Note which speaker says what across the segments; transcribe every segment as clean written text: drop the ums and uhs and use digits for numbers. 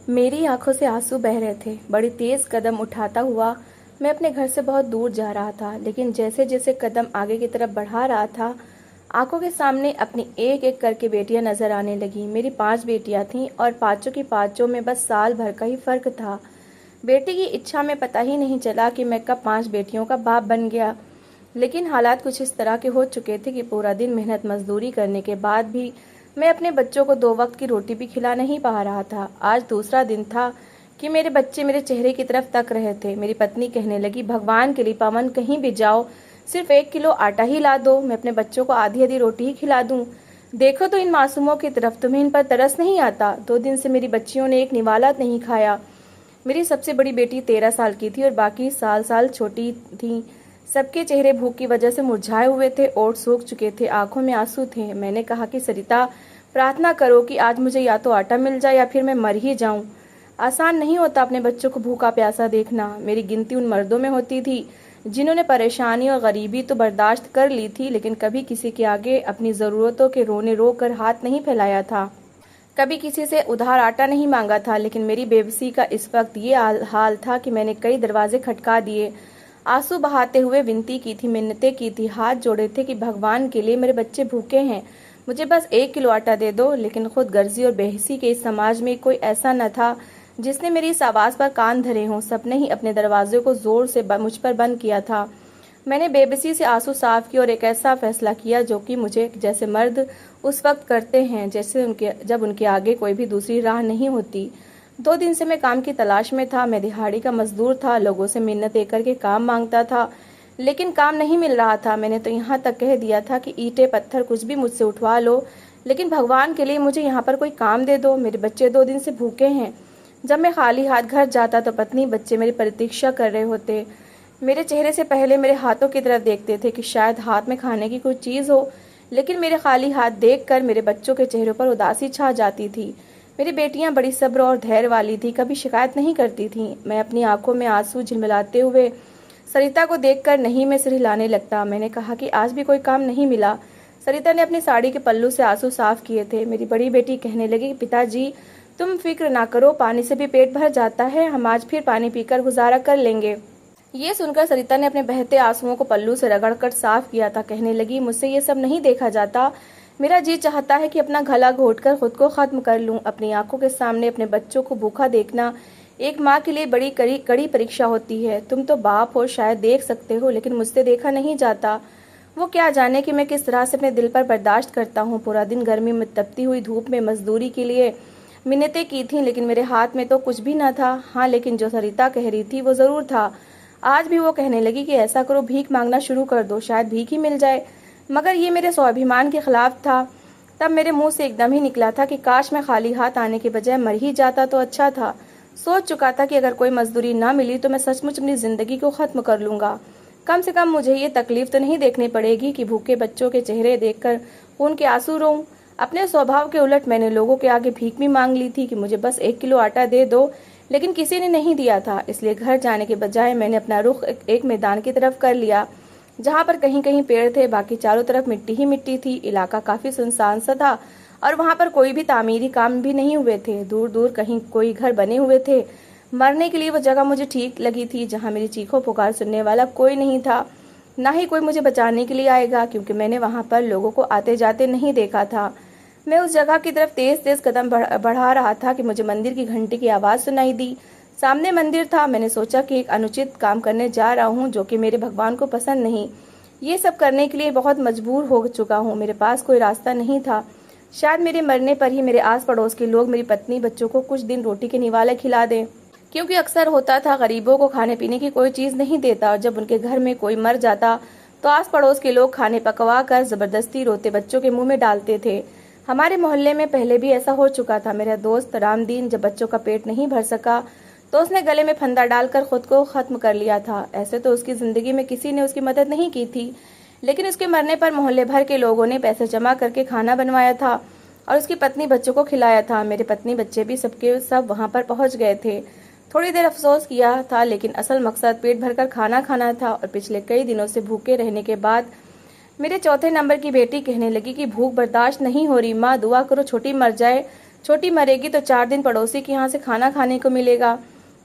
Speaker 1: मेरी आंखों से आंसू बह रहे थे। बड़ी तेज कदम उठाता हुआ मैं अपने घर से बहुत दूर जा रहा था, लेकिन जैसे जैसे कदम आगे की तरफ बढ़ा रहा था, आंखों के सामने अपनी एक एक करके बेटियां नजर आने लगी। मेरी 5 बेटियां थीं और पांचों की पांचों में बस साल भर का ही फर्क था। बेटी की इच्छा में पता ही नहीं चला कि मैं कब 5 बेटियों का बाप बन गया। लेकिन हालात कुछ इस तरह के हो चुके थे कि पूरा दिन मेहनत मजदूरी करने के बाद भी मैं अपने बच्चों को 2 वक्त की रोटी भी खिला नहीं पा रहा था। आज दूसरा दिन था कि मेरे बच्चे मेरे चेहरे की तरफ तक रहे थे। मेरी पत्नी कहने लगी, भगवान के लिए पवन कहीं भी जाओ, सिर्फ 1 किलो आटा ही ला दो, मैं अपने बच्चों को आधी आधी रोटी ही खिला दूं। देखो तो इन मासूमों की तरफ, तुम्हें इन पर तरस नहीं आता? 2 दिन से मेरी बच्चियों ने एक निवाला नहीं खाया। मेरी सबसे बड़ी बेटी 13 साल की थी और बाकी साल साल छोटी थी। सबके चेहरे भूख की वजह से मुरझाए हुए थे, ओठ सूख चुके थे, आंखों में आंसू थे। मैंने कहा कि सरिता, प्रार्थना करो कि आज मुझे या तो आटा मिल जाए या फिर मैं मर ही जाऊं। आसान नहीं होता अपने बच्चों को भूखा प्यासा देखना। मेरी गिनती उन मर्दों में होती थी जिन्होंने परेशानी और गरीबी तो बर्दाश्त कर ली थी, लेकिन कभी किसी के आगे अपनी जरूरतों के रोने रो कर हाथ नहीं फैलाया था, कभी किसी से उधार आटा नहीं मांगा था। लेकिन मेरी बेबसी का इस वक्त ये हाल था कि मैंने कई दरवाजे खटका दिए, आंसू बहाते हुए विनती की थी, मिन्नतें की थी, हाथ जोड़े थे कि भगवान के लिए मेरे बच्चे भूखे हैं, मुझे बस 1 किलो आटा दे दो। लेकिन खुद गर्जी और बेहिसी के इस समाज में कोई ऐसा न था जिसने मेरी इस आवाज पर कान धरे हों। सबने ही अपने दरवाजे को जोर से मुझ पर बंद किया था। मैंने बेबसी से आंसू साफ किए और एक ऐसा फैसला किया जो कि मुझे जैसे मर्द उस वक्त करते हैं जैसे जब उनके आगे कोई भी दूसरी राह नहीं होती। 2 दिन से मैं काम की तलाश में था। मैं दिहाड़ी का मजदूर था, लोगों से मिन्नतें करके काम मांगता था, लेकिन काम नहीं मिल रहा था। मैंने तो यहाँ तक कह दिया था कि ईंटें पत्थर कुछ भी मुझसे उठवा लो, लेकिन भगवान के लिए मुझे यहाँ पर कोई काम दे दो। मेरे बच्चे 2 दिन से भूखे हैं। जब मैं खाली हाथ घर जाता तो पत्नी बच्चे मेरी प्रतीक्षा कर रहे होते। मेरे चेहरे से पहले मेरे हाथों की तरफ देखते थे कि शायद हाथ में खाने की कोई चीज़ हो, लेकिन मेरे खाली हाथ देखकर मेरे बच्चों के चेहरों पर उदासी छा जाती थी। मेरी बेटियां बड़ी सब्र और धैर्य वाली थी, कभी शिकायत नहीं करती थीं। मैं अपनी आंखों में आंसू झिलमिलाते हुए सरिता को देखकर नहीं में सिर हिलाने लगता। मैंने कहा कि आज भी कोई काम नहीं मिला। सरिता ने अपनी साड़ी के पल्लू से आंसू साफ किए थे। मेरी बड़ी बेटी कहने लगी, पिताजी तुम फिक्र ना करो, पानी से भी पेट भर जाता है, हम आज फिर पानी पीकर गुजारा कर लेंगे। ये सुनकर सरिता ने अपने बहते आंसुओं को पल्लू से रगड़कर साफ किया था। कहने लगी, मुझसे ये सब नहीं देखा जाता, मेरा जी चाहता है कि अपना गला घोटकर खुद को खत्म कर लूं। अपनी आंखों के सामने अपने बच्चों को भूखा देखना एक माँ के लिए बड़ी कड़ी परीक्षा होती है। तुम तो बाप हो, शायद देख सकते हो, लेकिन मुझसे देखा नहीं जाता। वो क्या जाने कि मैं किस तरह से अपने दिल पर बर्दाश्त करता हूँ। पूरा दिन गर्मी में तपती हुई धूप में मजदूरी के लिए मिन्नतें की थी, लेकिन मेरे हाथ में तो कुछ भी न था। हाँ, लेकिन जो सरिता कह रही थी वो जरूर था। आज भी वो कहने लगी कि ऐसा करो, भीख मांगना शुरू कर दो, शायद भीख ही मिल जाए। मगर ये मेरे स्वाभिमान के खिलाफ था। तब मेरे मुंह से एकदम ही निकला था कि काश मैं खाली हाथ आने के बजाय मर ही जाता तो अच्छा था। सोच चुका था कि अगर कोई मजदूरी ना मिली तो मैं सचमुच अपनी जिंदगी को खत्म कर लूंगा। कम से कम मुझे ये तकलीफ तो नहीं देखनी पड़ेगी कि भूखे बच्चों के चेहरे देखकर खून के आंसू रोऊं। अपने स्वभाव के उलट मैंने लोगों के आगे भीख भी मांग ली थी कि मुझे बस 1 किलो आटा दे दो, लेकिन किसी ने नहीं दिया था। इसलिए घर जाने के बजाय मैंने अपना रुख एक मैदान की तरफ कर लिया, जहाँ पर कहीं कहीं पेड़ थे, बाकी चारों तरफ मिट्टी ही मिट्टी थी। इलाका काफी सुनसान सा था और वहाँ पर कोई भी तामीरी काम भी नहीं हुए थे। दूर दूर कहीं कोई घर बने हुए थे। मरने के लिए वो जगह मुझे ठीक लगी थी, जहाँ मेरी चीखों पुकार सुनने वाला कोई नहीं था, ना ही कोई मुझे बचाने के लिए आएगा, क्योंकि मैंने वहाँ पर लोगों को आते जाते नहीं देखा था। मैं उस जगह की तरफ तेज तेज कदम बढ़ा रहा था कि मुझे मंदिर की घंटी की आवाज सुनाई दी। सामने मंदिर था। मैंने सोचा कि एक अनुचित काम करने जा रहा हूँ जो कि मेरे भगवान को पसंद नहीं। ये सब करने के लिए बहुत मजबूर हो चुका हूँ, मेरे पास कोई रास्ता नहीं था। शायद मेरे मरने पर ही मेरे आस पड़ोस के लोग मेरी पत्नी बच्चों को कुछ दिन रोटी के निवाले खिला दें, क्योंकि अक्सर होता था गरीबों को खाने पीने की कोई चीज नहीं देता, और जब उनके घर में कोई मर जाता तो आस पड़ोस के लोग खाने पकवा कर जबरदस्ती रोते बच्चों के मुंह में डालते थे। हमारे मोहल्ले में पहले भी ऐसा हो चुका था। मेरा दोस्त रामदीन जब बच्चों का पेट नहीं भर सका तो उसने गले में फंदा डालकर खुद को खत्म कर लिया था। ऐसे तो उसकी जिंदगी में किसी ने उसकी मदद नहीं की थी, लेकिन उसके मरने पर मोहल्ले भर के लोगों ने पैसे जमा करके खाना बनवाया था और उसकी पत्नी बच्चों को खिलाया था। मेरे पत्नी बच्चे भी सबके सब वहां पर पहुंच गए थे। थोड़ी देर अफसोस किया था, लेकिन असल मकसद पेट भरकर खाना खाना था। और पिछले कई दिनों से भूखे रहने के बाद मेरे चौथे नंबर की बेटी कहने लगी कि भूख बर्दाश्त नहीं हो रही, माँ दुआ करो छोटी मर जाए। छोटी मरेगी तो 4 दिन पड़ोसी के यहाँ से खाना खाने को मिलेगा।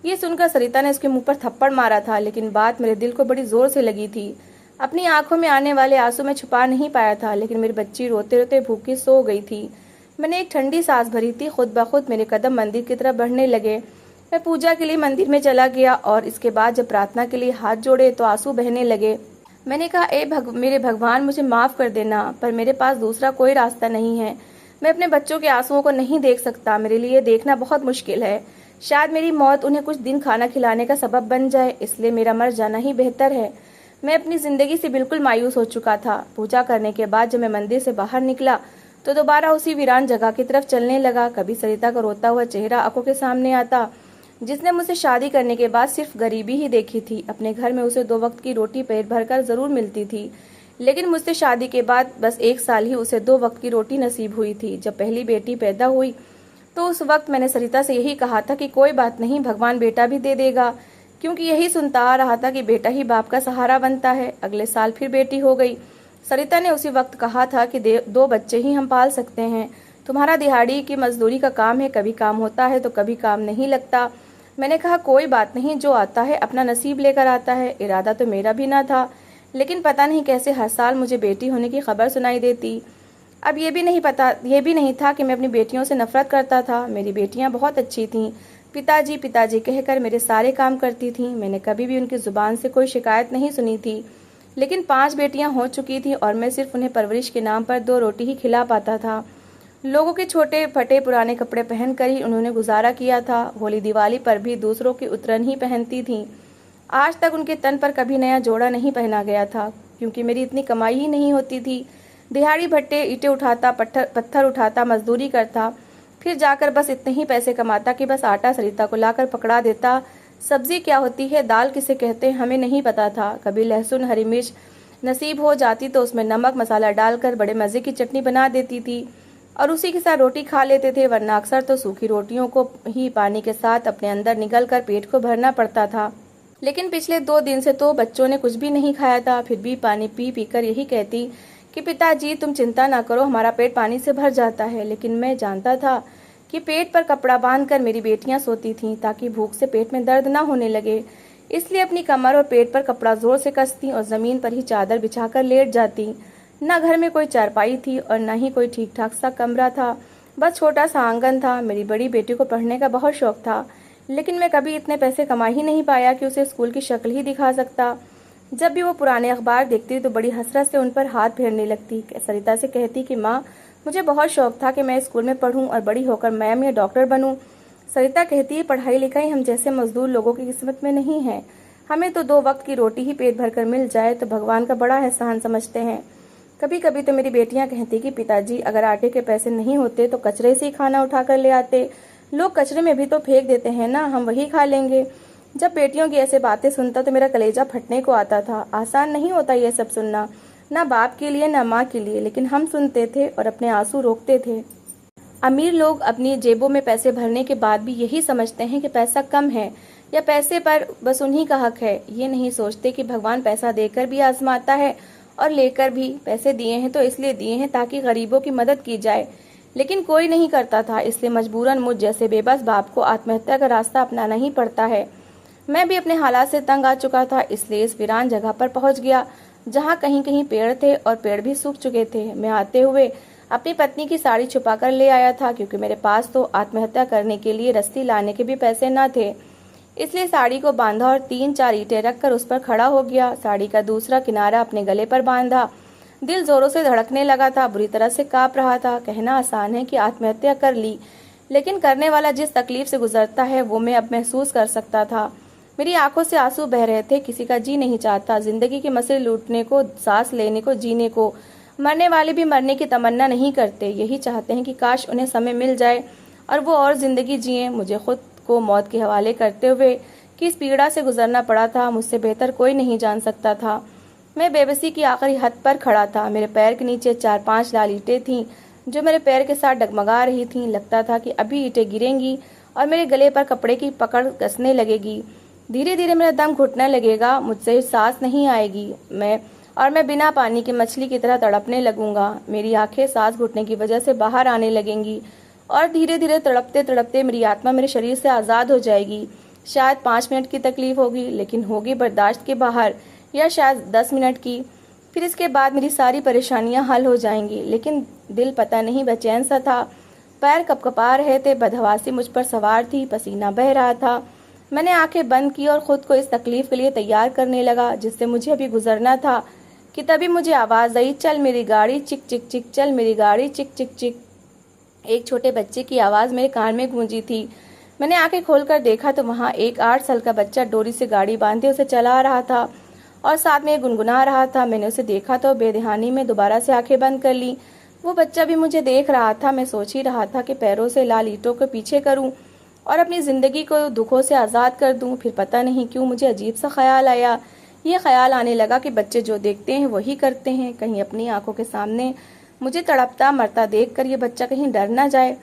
Speaker 1: ये सुनकर सरिता ने उसके मुंह पर थप्पड़ मारा था, लेकिन बात मेरे दिल को बड़ी जोर से लगी थी। अपनी आंखों में आने वाले आंसू मैं छुपा नहीं पाया था, लेकिन मेरी बच्ची रोते रोते भूखी सो गई थी। मैंने एक ठंडी सांस भरी थी। खुद ब खुद मेरे कदम मंदिर की तरफ बढ़ने लगे। मैं पूजा के लिए मंदिर में चला गया और इसके बाद जब प्रार्थना के लिए हाथ जोड़े तो आंसू बहने लगे। मैंने कहा, मेरे भगवान, मुझे माफ कर देना, पर मेरे पास दूसरा कोई रास्ता नहीं है। मैं अपने बच्चों के आंसुओं को नहीं देख सकता। मेरे लिए देखना बहुत मुश्किल है। शायद मेरी मौत उन्हें कुछ दिन खाना खिलाने का सबब बन जाए, इसलिए मेरा मर जाना ही बेहतर है। मैं अपनी जिंदगी से बिल्कुल मायूस हो चुका था। पूजा करने के बाद जब मैं मंदिर से बाहर निकला तो दोबारा उसी वीरान जगह की तरफ चलने लगा। कभी सरिता का रोता हुआ चेहरा आंखों के सामने आता, जिसने मुझसे शादी करने के बाद सिर्फ गरीबी ही देखी थी। अपने घर में उसे 2 वक्त की रोटी पेट भरकर जरूर मिलती थी, लेकिन मुझसे शादी के बाद बस 1 साल ही उसे 2 वक्त की रोटी नसीब हुई थी। जब पहली बेटी पैदा हुई तो उस वक्त मैंने सरिता से यही कहा था कि कोई बात नहीं, भगवान बेटा भी दे देगा, क्योंकि यही सुनता आ रहा था कि बेटा ही बाप का सहारा बनता है। अगले साल फिर बेटी हो गई। सरिता ने उसी वक्त कहा था कि 2 बच्चे ही हम पाल सकते हैं। तुम्हारा दिहाड़ी की मजदूरी का काम है, कभी काम होता है तो कभी काम नहीं लगता। मैंने कहा, कोई बात नहीं, जो आता है अपना नसीब लेकर आता है। इरादा तो मेरा भी ना था, लेकिन पता नहीं कैसे हर साल मुझे बेटी होने की खबर सुनाई देती। अब ये भी नहीं था कि मैं अपनी बेटियों से नफरत करता था। मेरी बेटियां बहुत अच्छी थीं। पिताजी पिताजी कहकर मेरे सारे काम करती थीं। मैंने कभी भी उनकी जुबान से कोई शिकायत नहीं सुनी थी। लेकिन 5 बेटियां हो चुकी थी और मैं सिर्फ उन्हें परवरिश के नाम पर 2 रोटी ही खिला पाता था। लोगों के छोटे फटे पुराने कपड़े पहनकर ही उन्होंने गुजारा किया था। होली दिवाली पर भी दूसरों की उतरन ही पहनती थीं। आज तक उनके तन पर कभी नया जोड़ा नहीं पहना गया था, क्योंकि मेरी इतनी कमाई ही नहीं होती थी। दिहाड़ी भट्टे ईंटें उठाता, पत्थर उठाता, मजदूरी करता, फिर जाकर बस इतने ही पैसे कमाता कि बस आटा सरिता को लाकर पकड़ा देता। सब्जी क्या होती है, दाल किसे कहते हैं, हमें नहीं पता था। कभी लहसुन हरी मिर्च नसीब हो जाती तो उसमें नमक मसाला डालकर बड़े मज़े की चटनी बना देती थी और उसी के साथ रोटी खा लेते थे, वरना अक्सर तो सूखी रोटियों को ही पानी के साथ अपने अंदर निगल कर पेट को भरना पड़ता था। लेकिन पिछले 2 दिन से तो बच्चों ने कुछ भी नहीं खाया था, फिर भी पानी पी पी कर यही कहती कि पिताजी तुम चिंता ना करो, हमारा पेट पानी से भर जाता है। लेकिन मैं जानता था कि पेट पर कपड़ा बांधकर मेरी बेटियां सोती थीं ताकि भूख से पेट में दर्द ना होने लगे। इसलिए अपनी कमर और पेट पर कपड़ा जोर से कसती और जमीन पर ही चादर बिछाकर लेट जाती। न घर में कोई चारपाई थी और न ही कोई ठीक ठाक सा कमरा था, बस छोटा सा आंगन था। मेरी बड़ी बेटी को पढ़ने का बहुत शौक था, लेकिन मैं कभी इतने पैसे कमा ही नहीं पाया कि उसे स्कूल की शक्ल ही दिखा सकता। जब भी वो पुराने अखबार देखती तो बड़ी हसरत से उन पर हाथ फेरने लगती। सरिता से कहती कि माँ, मुझे बहुत शौक था कि मैं स्कूल में पढूं और बड़ी होकर मैम या डॉक्टर बनूं। सरिता कहती है, पढ़ाई लिखाई हम जैसे मजदूर लोगों की किस्मत में नहीं है। हमें तो 2 वक्त की रोटी ही पेट भरकर मिल जाए तो भगवान का बड़ा एहसान समझते हैं। कभी कभी तो मेरी बेटियां कहती कि पिताजी, अगर आटे के पैसे नहीं होते तो कचरे से ही खाना उठा कर ले आते। लोग कचरे में भी तो फेंक देते हैं ना, हम वही खा लेंगे। जब बेटियों की ऐसे बातें सुनता तो मेरा कलेजा फटने को आता था। आसान नहीं होता ये सब सुनना, ना बाप के लिए ना माँ के लिए, लेकिन हम सुनते थे और अपने आंसू रोकते थे। अमीर लोग अपनी जेबों में पैसे भरने के बाद भी यही समझते हैं कि पैसा कम है या पैसे पर बस उन्हीं का हक है। ये नहीं सोचते कि भगवान पैसा देकर भी आजमाता है और लेकर भी। पैसे दिए हैं तो इसलिए दिए हैं ताकि गरीबों की मदद की जाए, लेकिन कोई नहीं करता था, इसलिए मजबूरन मुझ जैसे बेबस बाप को आत्महत्या का रास्ता अपनाना ही पड़ता है। मैं भी अपने हालात से तंग आ चुका था, इसलिए इस वीरान जगह पर पहुंच गया जहां कहीं कहीं पेड़ थे और पेड़ भी सूख चुके थे। मैं आते हुए अपनी पत्नी की साड़ी छुपा कर ले आया था, क्योंकि मेरे पास तो आत्महत्या करने के लिए रस्सी लाने के भी पैसे न थे। इसलिए साड़ी को बांधा और 3-4 ईंटें रखकर उस पर खड़ा हो गया। साड़ी का दूसरा किनारा अपने गले पर बांधा। दिल जोरों से धड़कने लगा था, बुरी तरह से कांप रहा था। कहना आसान है कि आत्महत्या कर ली, लेकिन करने वाला जिस तकलीफ से गुजरता है वो मैं अब महसूस कर सकता था। मेरी आंखों से आंसू बह रहे थे। किसी का जी नहीं चाहता जिंदगी के मसले लूटने को, सांस लेने को, जीने को। मरने वाले भी मरने की तमन्ना नहीं करते, यही चाहते हैं कि काश उन्हें समय मिल जाए और वो और जिंदगी जिए। मुझे खुद को मौत के हवाले करते हुए कि इस पीड़ा से गुजरना पड़ा था, मुझसे बेहतर कोई नहीं जान सकता था। मैं बेबसी की आखिरी हद पर खड़ा था। मेरे पैर के नीचे 4-5 लाल ईंटें थीं जो मेरे पैर के साथ डगमगा रही थीं। लगता था कि अभी ईंटें गिरेंगी और मेरे गले पर कपड़े की पकड़ कसने लगेगी। धीरे धीरे मेरा दम घुटने लगेगा, मुझसे सांस नहीं आएगी। मैं बिना पानी की मछली की तरह तड़पने लगूंगा। मेरी आंखें सांस घुटने की वजह से बाहर आने लगेंगी और धीरे धीरे तड़पते तड़पते मेरी आत्मा मेरे शरीर से आज़ाद हो जाएगी। शायद 5 मिनट की तकलीफ होगी, लेकिन होगी बर्दाश्त के बाहर, या शायद 10 मिनट की। फिर इसके बाद मेरी सारी परेशानियां हल हो जाएंगी। लेकिन दिल पता नहीं बेचैन सा था, पैर कपकपा रहे थे, बदहवासी मुझ पर सवार थी, पसीना बह रहा था। मैंने आंखें बंद की और खुद को इस तकलीफ के लिए तैयार करने लगा जिससे मुझे अभी गुजरना था, कि तभी मुझे आवाज़ आई, चल मेरी गाड़ी चिक चिक चिक, चल मेरी गाड़ी चिक चिक चिक। एक छोटे बच्चे की आवाज़ मेरे कान में गूंजी थी। मैंने आंखें खोलकर देखा तो वहाँ एक 8 साल का बच्चा डोरी से गाड़ी बांधे उसे चला रहा था और साथ में गुनगुना रहा था। मैंने उसे देखा तो बेध्यानी में दोबारा से आंखें बंद कर ली। वो बच्चा भी मुझे देख रहा था। मैं सोच ही रहा था कि पैरों से लाल ईंटों के पीछे करूं और अपनी ज़िंदगी को दुखों से आज़ाद कर दूं। फिर पता नहीं क्यों मुझे अजीब सा ख्याल आया। ये ख्याल आने लगा कि बच्चे जो देखते हैं वही करते हैं। कहीं अपनी आंखों के सामने मुझे तड़पता मरता देखकर ये बच्चा कहीं डर ना जाए।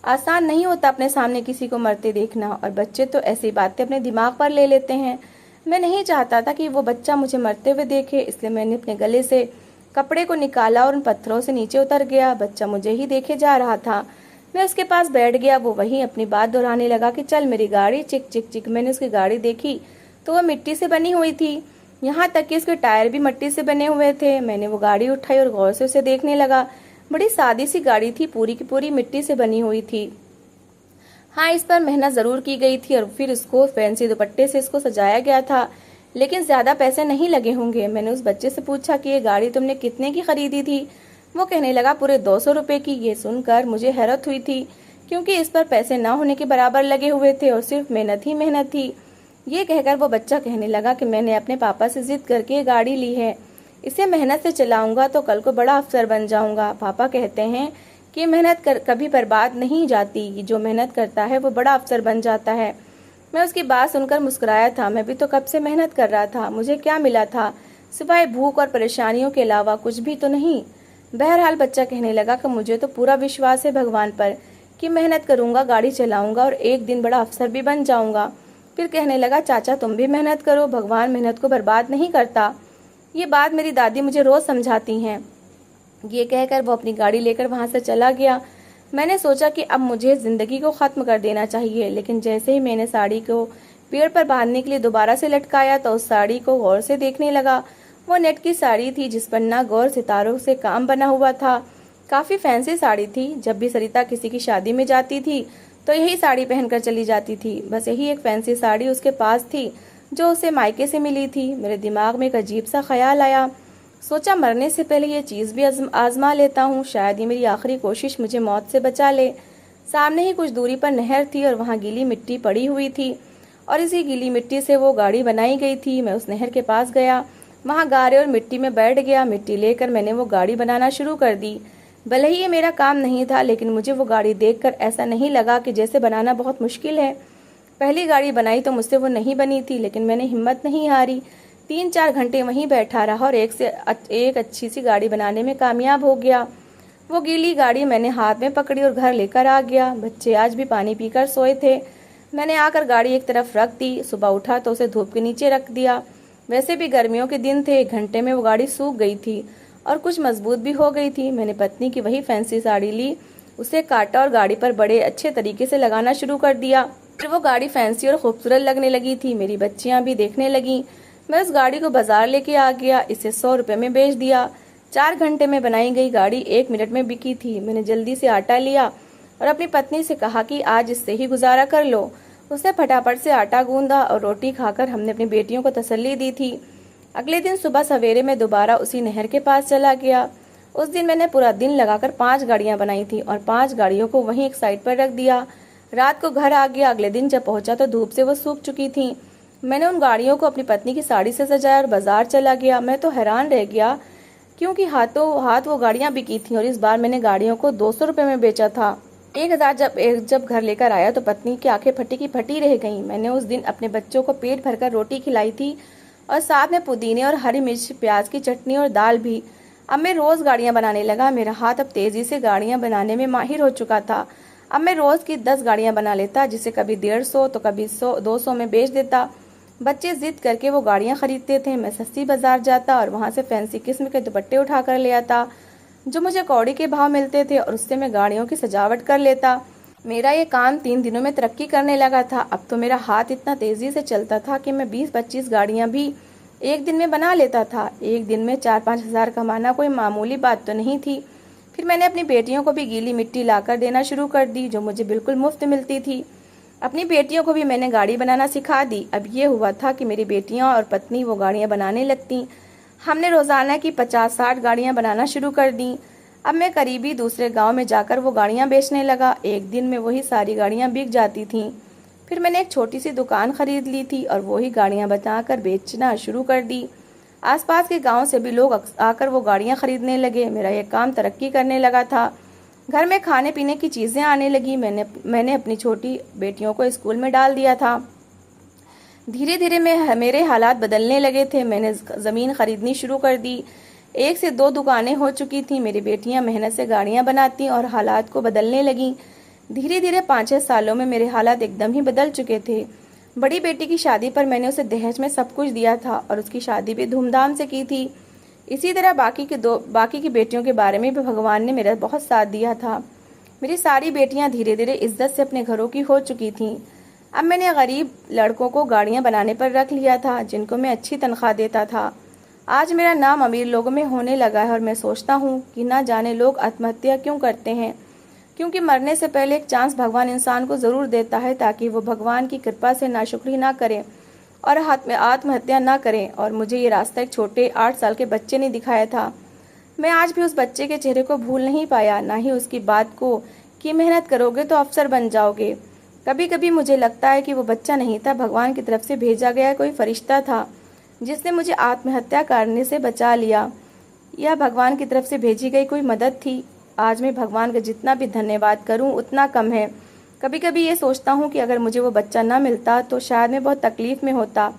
Speaker 1: आसान नहीं होता अपने सामने किसी को मरते देखना, और बच्चे तो ऐसी बातें अपने दिमाग पर ले लेते हैं। मैं नहीं चाहता था कि वो बच्चा मुझे मरते हुए देखे, इसलिए मैंने अपने गले से कपड़े को निकाला और उन पत्थरों से नीचे उतर गया। बच्चा मुझे ही देखे जा रहा था। मैं उसके पास बैठ गया। वो वहीं अपनी बात दोहराने लगा कि चल मेरी गाड़ी चिक चिक चिक। मैंने उसकी गाड़ी देखी तो वह मिट्टी से बनी हुई थी, यहाँ तक कि उसके टायर भी मिट्टी से बने हुए थे। मैंने वो गाड़ी उठाई और गौर से उसे देखने लगा। बड़ी सादी सी गाड़ी थी, पूरी की पूरी मिट्टी से बनी हुई थी। हाँ, इस पर मेहनत ज़रूर की गई थी और फिर इसको फैंसी दुपट्टे से इसको सजाया गया था, लेकिन ज़्यादा पैसे नहीं लगे होंगे। मैंने उस बच्चे से पूछा कि ये गाड़ी तुमने कितने की खरीदी थी? वो कहने लगा पूरे 200 रुपये की। ये सुनकर मुझे हैरत हुई थी, क्योंकि इस पर पैसे ना होने के बराबर लगे हुए थे और सिर्फ मेहनत ही मेहनत थी। ये कहकर वो बच्चा कहने लगा कि मैंने अपने पापा से जिद करके ये गाड़ी ली है। इसे मेहनत से चलाऊंगा तो कल को बड़ा अफसर बन जाऊंगा। पापा कहते हैं कि मेहनत कभी बर्बाद नहीं जाती, जो मेहनत करता है वो बड़ा अफसर बन जाता है। मैं उसकी बात सुनकर मुस्कुराया था। मैं भी तो कब से मेहनत कर रहा था, मुझे क्या मिला था सिवाय भूख और परेशानियों के अलावा? कुछ भी तो नहीं। बहरहाल बच्चा कहने लगा कि मुझे तो पूरा विश्वास है भगवान पर कि मेहनत करूंगा, गाड़ी चलाऊंगा और एक दिन बड़ा अफसर भी बन जाऊंगा। फिर कहने लगा चाचा तुम भी मेहनत करो, भगवान मेहनत को बर्बाद नहीं करता। ये बात मेरी दादी मुझे रोज समझाती हैं। ये कहकर वो अपनी गाड़ी लेकर वहां से चला गया। मैंने सोचा कि अब मुझे जिंदगी को खत्म कर देना चाहिए, लेकिन जैसे ही मैंने साड़ी को पेड़ पर बांधने के लिए दोबारा से लटकाया तो उस साड़ी को गौर से देखने लगा। वो नेट की साड़ी थी जिस पर ना गौर सितारों से काम बना हुआ था। काफी फैंसी साड़ी थी। जब भी सरिता किसी की शादी में जाती थी तो यही साड़ी पहनकर चली जाती थी। बस यही एक फैंसी साड़ी उसके पास थी जो उसे मायके से मिली थी। मेरे दिमाग में एक अजीब सा ख्याल आया। सोचा मरने से पहले ये चीज़ भी आजमा लेता हूँ, शायद ये मेरी आखिरी कोशिश मुझे मौत से बचा ले। सामने ही कुछ दूरी पर नहर थी और वहाँ गीली मिट्टी पड़ी हुई थी और इसी गीली मिट्टी से वो गाड़ी बनाई गई थी। मैं उस नहर के पास गया, वहाँ गारे और मिट्टी में बैठ गया। मिट्टी लेकर मैंने वो गाड़ी बनाना शुरू कर दी। भले ही ये मेरा काम नहीं था, लेकिन मुझे वो गाड़ी देखकर ऐसा नहीं लगा कि जैसे बनाना बहुत मुश्किल है। पहली गाड़ी बनाई तो मुझसे वो नहीं बनी थी, लेकिन मैंने हिम्मत नहीं हारी। 3-4 घंटे वहीं बैठा रहा और एक से एक अच्छी सी गाड़ी बनाने में कामयाब हो गया। वो गीली गाड़ी मैंने हाथ में पकड़ी और घर लेकर आ गया। बच्चे आज भी पानी पीकर सोए थे। मैंने आकर गाड़ी एक तरफ रख दी। सुबह उठा तो उसे धूप के नीचे रख दिया। वैसे भी गर्मियों के दिन थे। 1 घंटे में वो गाड़ी सूख गई थी और कुछ मजबूत भी हो गई थी। मैंने पत्नी की वही फैंसी साड़ी ली, उसे काटा और गाड़ी पर बड़े अच्छे तरीके से लगाना शुरू कर दिया। फिर वो गाड़ी फैंसी और खूबसूरत लगने लगी थी। मेरी बच्चियां भी देखने लगी। मैं उस गाड़ी को बाजार लेके आ गया। इसे 100 रुपये में बेच दिया। 4 घंटे में बनाई गई गाड़ी 1 मिनट में बिकी थी। मैंने जल्दी से आटा लिया और अपनी पत्नी से कहा कि आज इससे ही गुजारा कर लो। उसने फटाफट से आटा गूंदा और रोटी खाकर हमने अपनी बेटियों को तसल्ली दी थी। अगले दिन सुबह सवेरे में दोबारा उसी नहर के पास चला गया। उस दिन मैंने पूरा दिन लगाकर 5 गाड़ियां बनाई थी और 5 गाड़ियों को वहीं एक साइड पर रख दिया। रात को घर आ गया। अगले दिन जब पहुंचा तो धूप से वो सूख चुकी थी। मैंने उन गाड़ियों को अपनी पत्नी की साड़ी से सजाया और बाजार चला गया। मैं तो हैरान रह गया, क्योंकि हाथों हाथ वो गाड़ियां बिकी थी और इस बार मैंने गाड़ियों को 200 रुपये में बेचा था। 1000 जब घर लेकर आया तो पत्नी की आंखें फटी की फटी रह गईं। मैंने उस दिन अपने बच्चों को पेट भरकर रोटी खिलाई थी और साथ में पुदीने और हरी मिर्च, प्याज की चटनी और दाल भी। अब मैं रोज गाड़ियां बनाने लगा। मेरा हाथ अब तेजी से गाड़ियां बनाने में माहिर हो चुका था। अब मैं रोज की 10 गाड़ियां बना लेता, जिसे कभी 150 तो कभी 100-200 में बेच देता। बच्चे जिद करके वो गाड़ियां खरीदते थे। मैं सस्ती बाजार जाता और वहां से फैंसी किस्म के दुपट्टे उठा कर ले आता। जो मुझे कौड़ी के भाव मिलते थे और उससे मैं गाड़ियों की सजावट कर लेता। मेरा ये काम 3 दिनों में तरक्की करने लगा था। अब तो मेरा हाथ इतना तेजी से चलता था कि मैं 20-25 गाड़ियां भी एक दिन में बना लेता था। एक दिन में 4-5 हजार कमाना कोई मामूली बात तो नहीं थी। फिर मैंने अपनी बेटियों को भी गीली मिट्टी लाकर देना शुरू कर दी, जो मुझे बिल्कुल मुफ्त मिलती थी। अपनी बेटियों को भी मैंने गाड़ी बनाना सिखा दी। अब ये हुआ था कि मेरी बेटियां और पत्नी वो गाड़ियां बनाने लगती। हमने रोजाना की 50-60 गाड़ियां बनाना शुरू कर दी। अब मैं करीबी दूसरे गांव में जाकर वो गाड़ियां बेचने लगा। एक दिन में वही सारी गाड़ियां बिक जाती थीं। फिर मैंने एक छोटी सी दुकान खरीद ली थी और वही गाड़ियां बनाकर बेचना शुरू कर दी। आसपास के गांव से भी लोग आकर वो गाड़ियां खरीदने लगे। मेरा यह काम तरक्की करने लगा था। घर में खाने पीने की चीजें आने लगी। मैंने अपनी छोटी बेटियों को स्कूल में डाल दिया था। धीरे धीरे मेरे हालात बदलने लगे थे। मैंने जमीन खरीदनी शुरू कर दी। 1 से 2 दुकानें हो चुकी थी। मेरी बेटियां मेहनत से गाड़ियां बनाती और हालात को बदलने लगीं। धीरे धीरे 5-6 सालों में मेरे हालात एकदम ही बदल चुके थे। बड़ी बेटी की शादी पर मैंने उसे दहेज में सब कुछ दिया था और उसकी शादी भी धूमधाम से की थी। इसी तरह बाकी की बेटियों के बारे में भी भगवान ने मेरा बहुत साथ दिया था। मेरी सारी बेटियां धीरे धीरे इज्जत से अपने घरों की हो चुकी थीं। अब मैंने गरीब लड़कों को गाड़ियां बनाने पर रख लिया था, जिनको मैं अच्छी तनख्वाह देता था। आज मेरा नाम अमीर लोगों में होने लगा है और मैं सोचता हूँ कि ना जाने लोग आत्महत्या क्यों करते हैं। क्योंकि मरने से पहले एक चांस भगवान इंसान को जरूर देता है, ताकि वो भगवान की कृपा से नाशुक्री ना करे और आत्महत्या ना करें। और मुझे ये रास्ता एक छोटे 8 साल के बच्चे ने दिखाया था। मैं आज भी उस बच्चे के चेहरे को भूल नहीं पाया, ना ही उसकी बात को कि मेहनत करोगे तो अफसर बन जाओगे। कभी कभी मुझे लगता है कि वो बच्चा नहीं था, भगवान की तरफ से भेजा गया कोई फरिश्ता था, जिसने मुझे आत्महत्या करने से बचा लिया। यह भगवान की तरफ से भेजी गई कोई मदद थी। आज मैं भगवान का जितना भी धन्यवाद करूं उतना कम है। कभी कभी ये सोचता हूं कि अगर मुझे वो बच्चा ना मिलता तो शायद मैं बहुत तकलीफ में होता,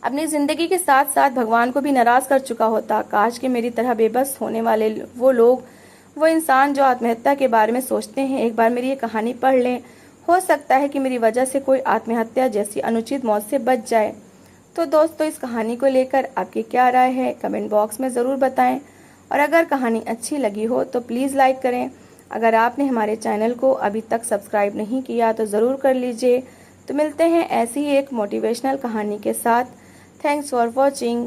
Speaker 1: अपनी जिंदगी के साथ साथ भगवान को भी नाराज कर चुका होता। काश कि मेरी तरह बेबस होने वाले वो लोग, वो इंसान जो आत्महत्या के बारे में सोचते हैं, एक बार मेरी ये कहानी पढ़ लें। हो सकता है कि मेरी वजह से कोई आत्महत्या जैसी अनुचित मौत से बच जाए। तो दोस्तों, इस कहानी को लेकर आपकी क्या राय है, कमेंट बॉक्स में ज़रूर बताएं। और अगर कहानी अच्छी लगी हो तो प्लीज़ लाइक करें। अगर आपने हमारे चैनल को अभी तक सब्सक्राइब नहीं किया तो ज़रूर कर लीजिए। तो मिलते हैं ऐसी ही एक मोटिवेशनल कहानी के साथ। Thanks for watching.